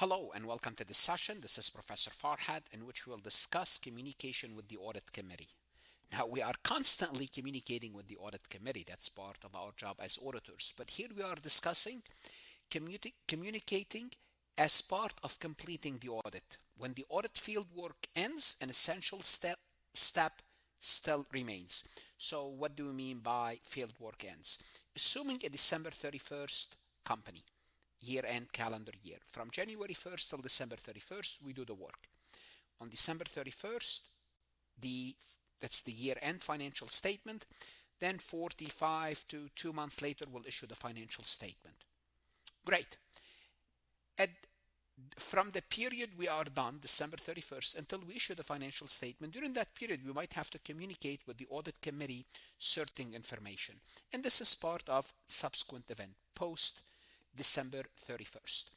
Hello and welcome to this session. This is Professor Farhat, in which we'll discuss communication with the audit committee. Now, we are constantly communicating with the audit committee. That's part of our job as auditors. But here we are discussing communicating as part of completing the audit. When the audit field work ends, an essential step still remains. So what do we mean by field work ends? Assuming a December 31st company, year-end calendar year. From January 1st till December 31st, we do the work. On December 31st, that's the year-end financial statement. Then 45 to 2 months later, we'll issue the financial statement. Great. From the period we are done, December 31st, until we issue the financial statement, during that period, we might have to communicate with the audit committee certain information. And this is part of subsequent event, post December 31st.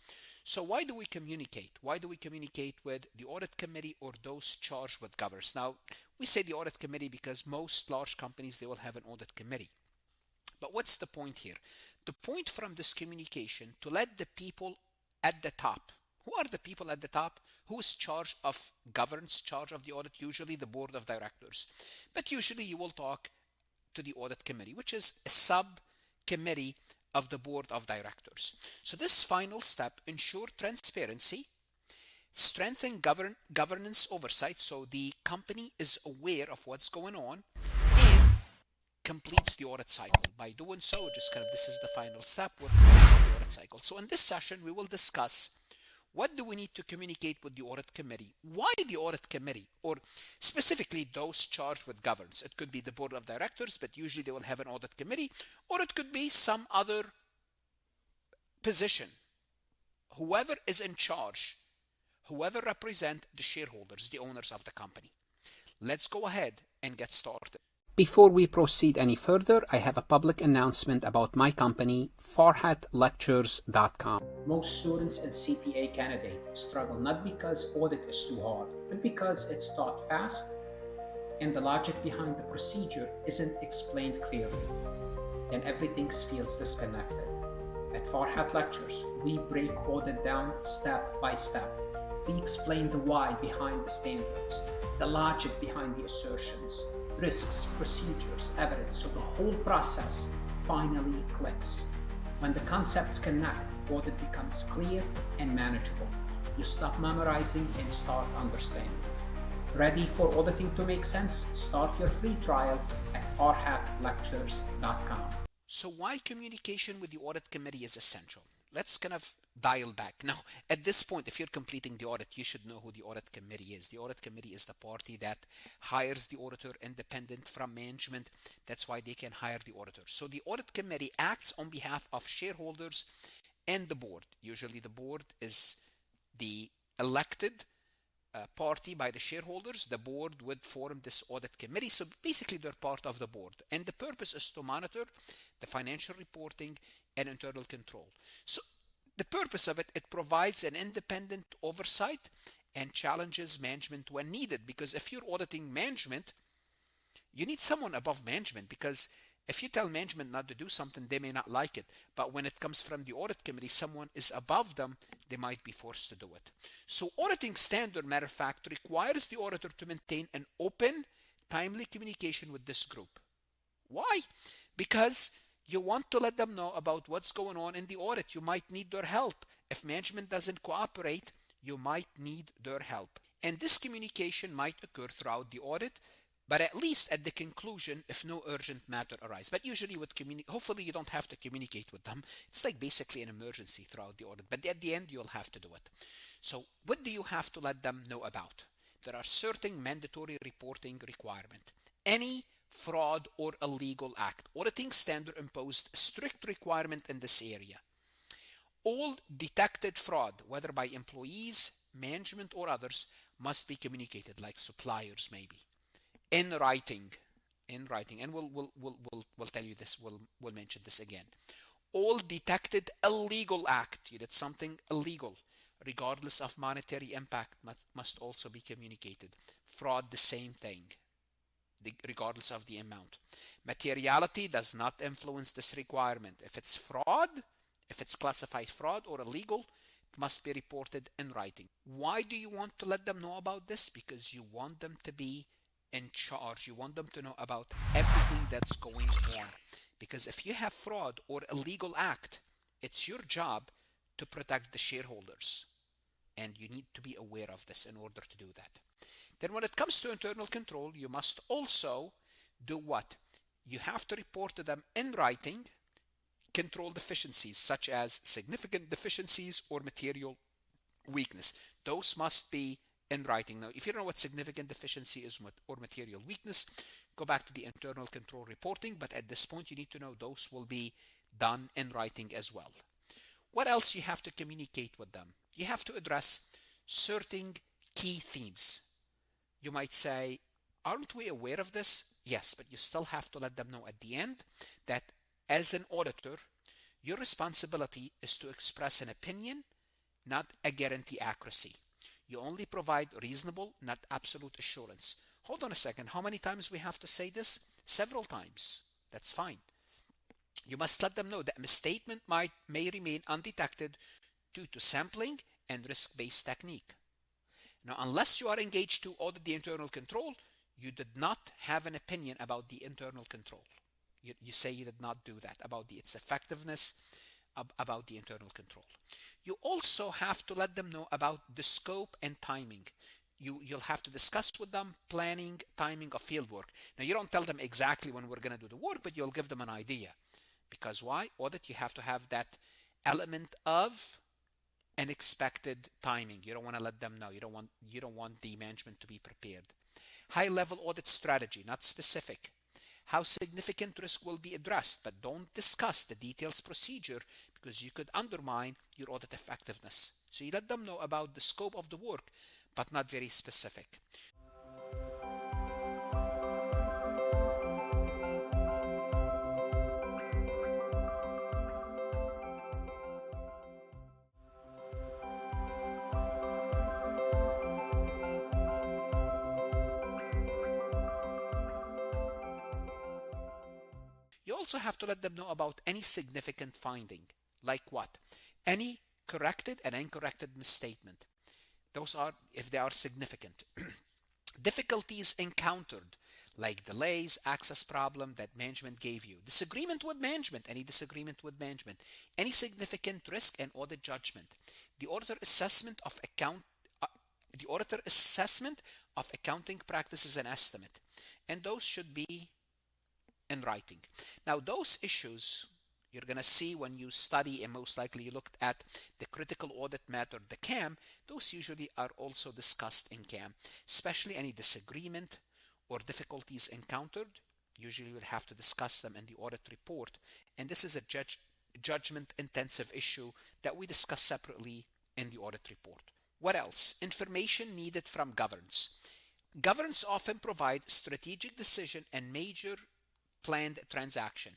So why do we communicate? Why do we communicate with the audit committee or those charged with governance? Now, we say the audit committee because most large companies, they will have an audit committee. But what's the point here? The point from this communication to let the people at the top. Who are the people at the top? Who is charged of governance, charge of the audit? Usually the board of directors. But usually you will talk to the audit committee, which is a subcommittee of the board of directors. So this final step ensure transparency, strengthen governance oversight, so the company is aware of what's going on, and completes the audit cycle. By doing so, this is the final step, we're completing the audit cycle. So in this session, we will discuss what do we need to communicate with the audit committee? Why the audit committee? Or specifically those charged with governance. It could be the board of directors, but usually they will have an audit committee, or it could be some other position. Whoever is in charge, whoever represent the shareholders, the owners of the company. Let's go ahead and get started. Before we proceed any further, I have a public announcement about my company, farhatlectures.com. Most students and CPA candidates struggle not because audit is too hard, but because it's taught fast and the logic behind the procedure isn't explained clearly. Then everything feels disconnected. At Farhat Lectures, we break audit down step by step. We explain the why behind the standards, the logic behind the assertions, risks, procedures, evidence, so the whole process finally clicks. When the concepts connect, audit becomes clear and manageable. You stop memorizing and start understanding. Ready for auditing to make sense? Start your free trial at farhatlectures.com. So why communication with the audit committee is essential? Let's kind of dial back. Now, at this point, if you're completing the audit, you should know who the audit committee is. The audit committee is the party that hires the auditor independent from management. That's why they can hire the auditor. So the audit committee acts on behalf of shareholders and the board. Usually the board is the elected party by the shareholders. The board would form this audit committee. So basically they're part of the board. And the purpose is to monitor the financial reporting and internal control. So the purpose of it provides an independent oversight and challenges management when needed. Because if you're auditing management, you need someone above management, because if you tell management not to do something, they may not like it. But when it comes from the audit committee, someone is above them, they might be forced to do it. So auditing standard, matter of fact, requires the auditor to maintain an open, timely communication with this group. Why? Because you want to let them know about what's going on in the audit. You might need their help. If management doesn't cooperate, you might need their help. And this communication might occur throughout the audit, but at least at the conclusion if no urgent matter arises. But usually hopefully you don't have to communicate with them. It's like basically an emergency throughout the audit, but at the end you'll have to do it. So what do you have to let them know about? There are certain mandatory reporting requirements. Any fraud or illegal act. Auditing standard imposed strict requirement in this area. All detected fraud, whether by employees, management, or others, must be communicated, like suppliers maybe. In writing, and we'll tell you this, we'll mention this again. All detected illegal act, you did something illegal, regardless of monetary impact, must also be communicated. Fraud, the same thing, regardless of the amount. Materiality does not influence this requirement. If it's fraud, if it's classified fraud or illegal, must be reported in writing. Why do you want to let them know about this? Because you want them to be in charge. You want them to know about everything that's going on. Because if you have fraud or illegal act, it's your job to protect the shareholders. And you need to be aware of this in order to do that. Then when it comes to internal control, you must also do what? You have to report to them in writing control deficiencies such as significant deficiencies or material weakness. Those must be in writing. Now, if you don't know what significant deficiency is or material weakness, go back to the internal control reporting, but at this point you need to know those will be done in writing as well. What else you have to communicate with them? You have to address certain key themes. You might say, aren't we aware of this? Yes, but you still have to let them know at the end that as an auditor, your responsibility is to express an opinion, not a guarantee accuracy. You only provide reasonable, not absolute assurance. Hold on a second. How many times we have to say this? Several times. That's fine. You must let them know that a misstatement may remain undetected due to sampling and risk-based technique. Now, unless you are engaged to audit the internal control, you did not have an opinion about the internal control. You say you did not do that, about its effectiveness, about the internal control. You also have to let them know about the scope and timing. You'll have to discuss with them planning, timing of field work. Now, you don't tell them exactly when we're going to do the work, but you'll give them an idea. Because why? Audit, you have to have that element of unexpected timing. You don't want to let them know. You don't want the management to be prepared. High-level audit strategy, not specific. How significant risk will be addressed, but don't discuss the details procedure because you could undermine your audit effectiveness. So you let them know about the scope of the work, but not very specific. You also have to let them know about any significant finding, like what? Any corrected and uncorrected misstatement. Those are if they are significant. Difficulties encountered, like delays, access problem that management gave you. Disagreement with management, any disagreement with management. Any significant risk and audit judgment. The auditor assessment of accounting practices and estimate. And those should be in writing. Now, those issues you're going to see when you study, and most likely you looked at the critical audit method, the CAM, those usually are also discussed in CAM, especially any disagreement or difficulties encountered. Usually we'll have to discuss them in the audit report. And this is a judgment intensive issue that we discuss separately in the audit report. What else? Information needed from governance. Governance often provide strategic decision and major planned transaction,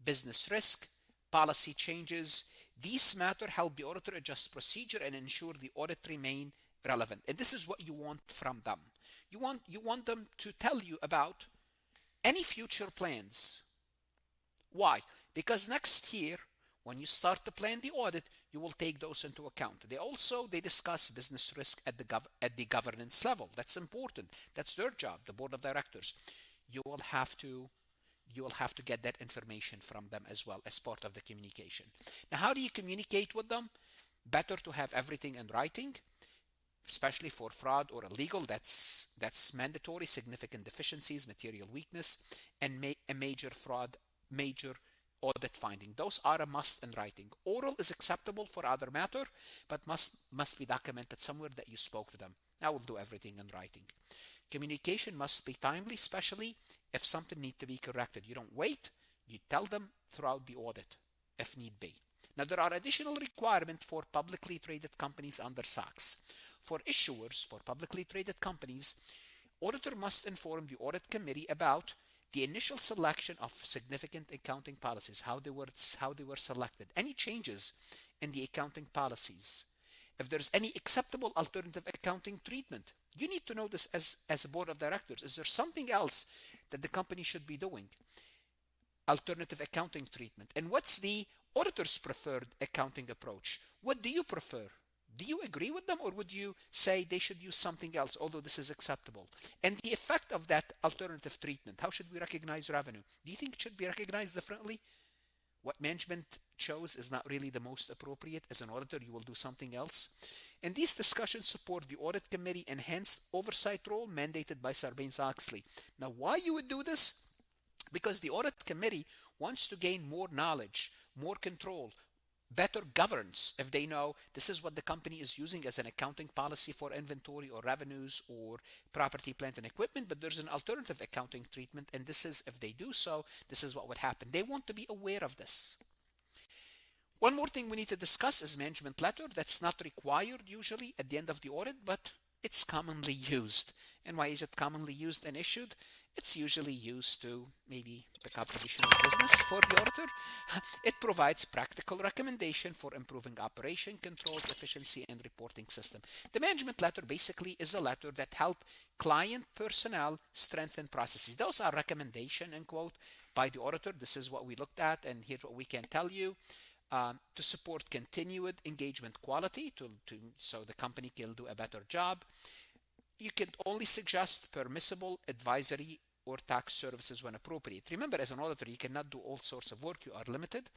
business risk, policy changes. These matter help the auditor adjust procedure and ensure the audit remain relevant. And this is what you want from them. You want them to tell you about any future plans. Why? Because next year, when you start to plan the audit, you will take those into account. They discuss business risk at the governance level. That's important. That's their job, the board of directors. You will have to get that information from them as well as part of the communication. Now, how do you communicate with them? Better to have everything in writing, especially for fraud or illegal. That's mandatory. Significant deficiencies, material weakness, and a major fraud, major audit finding. Those are a must in writing. Oral is acceptable for other matter, but must be documented somewhere that you spoke to them. I will do everything in writing. Communication must be timely, especially if something needs to be corrected. You don't wait, you tell them throughout the audit if need be. Now, there are additional requirements for publicly traded companies under SOX. For issuers, for publicly traded companies, auditor must inform the audit committee about the initial selection of significant accounting policies, how they were selected, any changes in the accounting policies. If there's any acceptable alternative accounting treatment, you need to know this as a board of directors. Is there something else that the company should be doing? Alternative accounting treatment. And what's the auditor's preferred accounting approach? What do you prefer? Do you agree with them, or would you say they should use something else, although this is acceptable? And the effect of that alternative treatment, how should we recognize revenue? Do you think it should be recognized differently? What management chose is not really the most appropriate. As an auditor, you will do something else. And these discussions support the audit committee enhanced oversight role mandated by Sarbanes-Oxley. Now, why you would do this? Because the audit committee wants to gain more knowledge, more control, better governance if they know this is what the company is using as an accounting policy for inventory or revenues or property, plant, and equipment, but there's an alternative accounting treatment, and this is, if they do so, this is what would happen. They want to be aware of this. One more thing we need to discuss is management letter. That's not required usually at the end of the audit, but it's commonly used. And why is it commonly used and issued? It's usually used to maybe pick up additional business for the auditor. It provides practical recommendation for improving operation, controls, efficiency, and reporting system. The management letter basically is a letter that help client personnel strengthen processes. Those are recommendation, end quote, by the auditor. This is what we looked at, and here's what we can tell you. To support continued engagement quality so the company can do a better job. You can only suggest permissible advisory or tax services when appropriate. Remember, as an auditor, you cannot do all sorts of work. You are limited.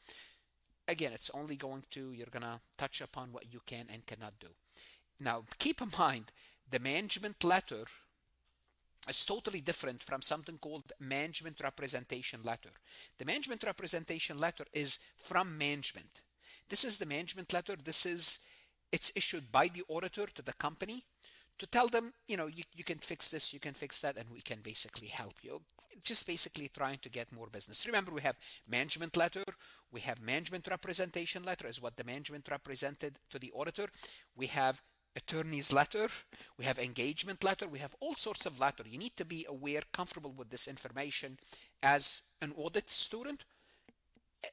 Again, it's only you're going to touch upon what you can and cannot do. Now, keep in mind, the management letter is totally different from something called management representation letter. The management representation letter is from management. This is the management letter. It's issued by the auditor to the company to tell them, you can fix this, you can fix that, and we can basically help you. Just basically trying to get more business. Remember, we have management letter, we have management representation letter is what the management represented to the auditor. We have attorney's letter, we have engagement letter, we have all sorts of letter. You need to be aware, comfortable with this information as an audit student.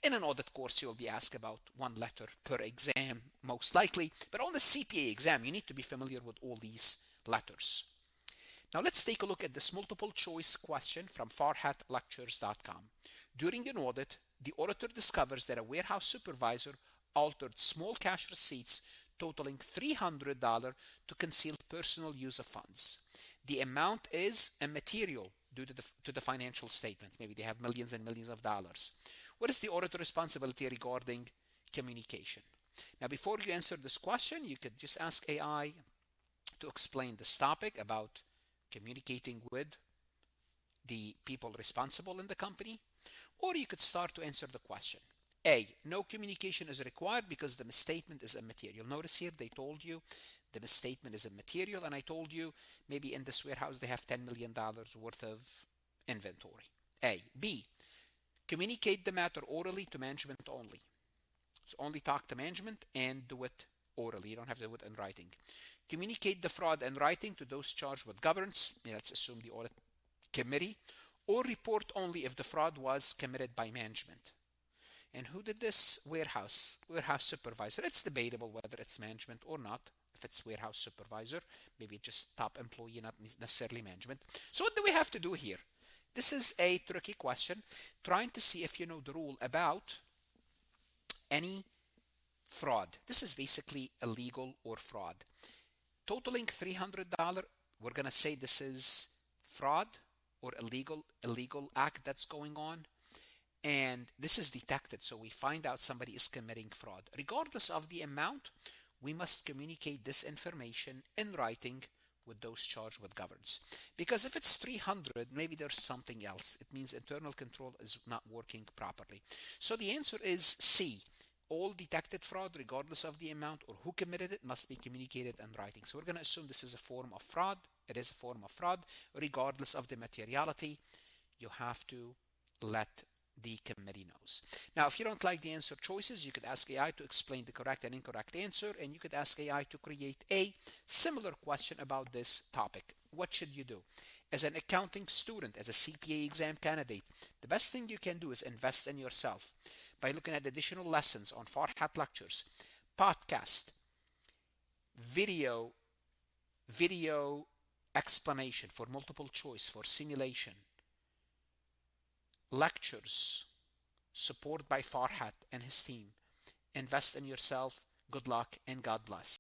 In an audit course, you'll be asked about one letter per exam, most likely. But on the CPA exam, you need to be familiar with all these letters. Now let's take a look at this multiple choice question from farhatlectures.com. During an audit, the auditor discovers that a warehouse supervisor altered small cash receipts totaling $300 to conceal personal use of funds. The amount is immaterial due to the financial statements. Maybe they have millions and millions of dollars. What is the auditor responsibility regarding communication? Now, before you answer this question, you could just ask AI to explain this topic about communicating with the people responsible in the company, or you could start to answer the question. A, no communication is required because the misstatement is immaterial. Notice here they told you the misstatement is immaterial, and I told you maybe in this warehouse they have $10 million worth of inventory. A. B, communicate the matter orally to management only. So only talk to management and do it orally. You don't have to do it in writing. Communicate the fraud in writing to those charged with governance. Let's assume the audit committee, or report only if the fraud was committed by management. And who did this? Warehouse supervisor. It's debatable whether it's management or not. If it's warehouse supervisor, maybe just top employee, not necessarily management. So what do we have to do here? This is a tricky question, trying to see if you know the rule about any fraud. This is basically illegal or fraud. Totaling $300, we're going to say this is fraud or illegal act that's going on. And this is detected, so we find out somebody is committing fraud. Regardless of the amount, we must communicate this information in writing with those charged with governance. Because if it's 300, maybe there's something else. It means internal control is not working properly. So the answer is C. All detected fraud, regardless of the amount or who committed it, must be communicated in writing. So we're going to assume this is a form of fraud. It is a form of fraud. Regardless of the materiality, you have to let the committee knows. Now, if you don't like the answer choices, you could ask AI to explain the correct and incorrect answer, and you could ask AI to create a similar question about this topic. What should you do? As an accounting student, as a CPA exam candidate, the best thing you can do is invest in yourself by looking at additional lessons on Farhat Lectures, podcast, video explanation for multiple choice, for simulation, lectures, support by Farhat and his team. Invest in yourself. Good luck and God bless.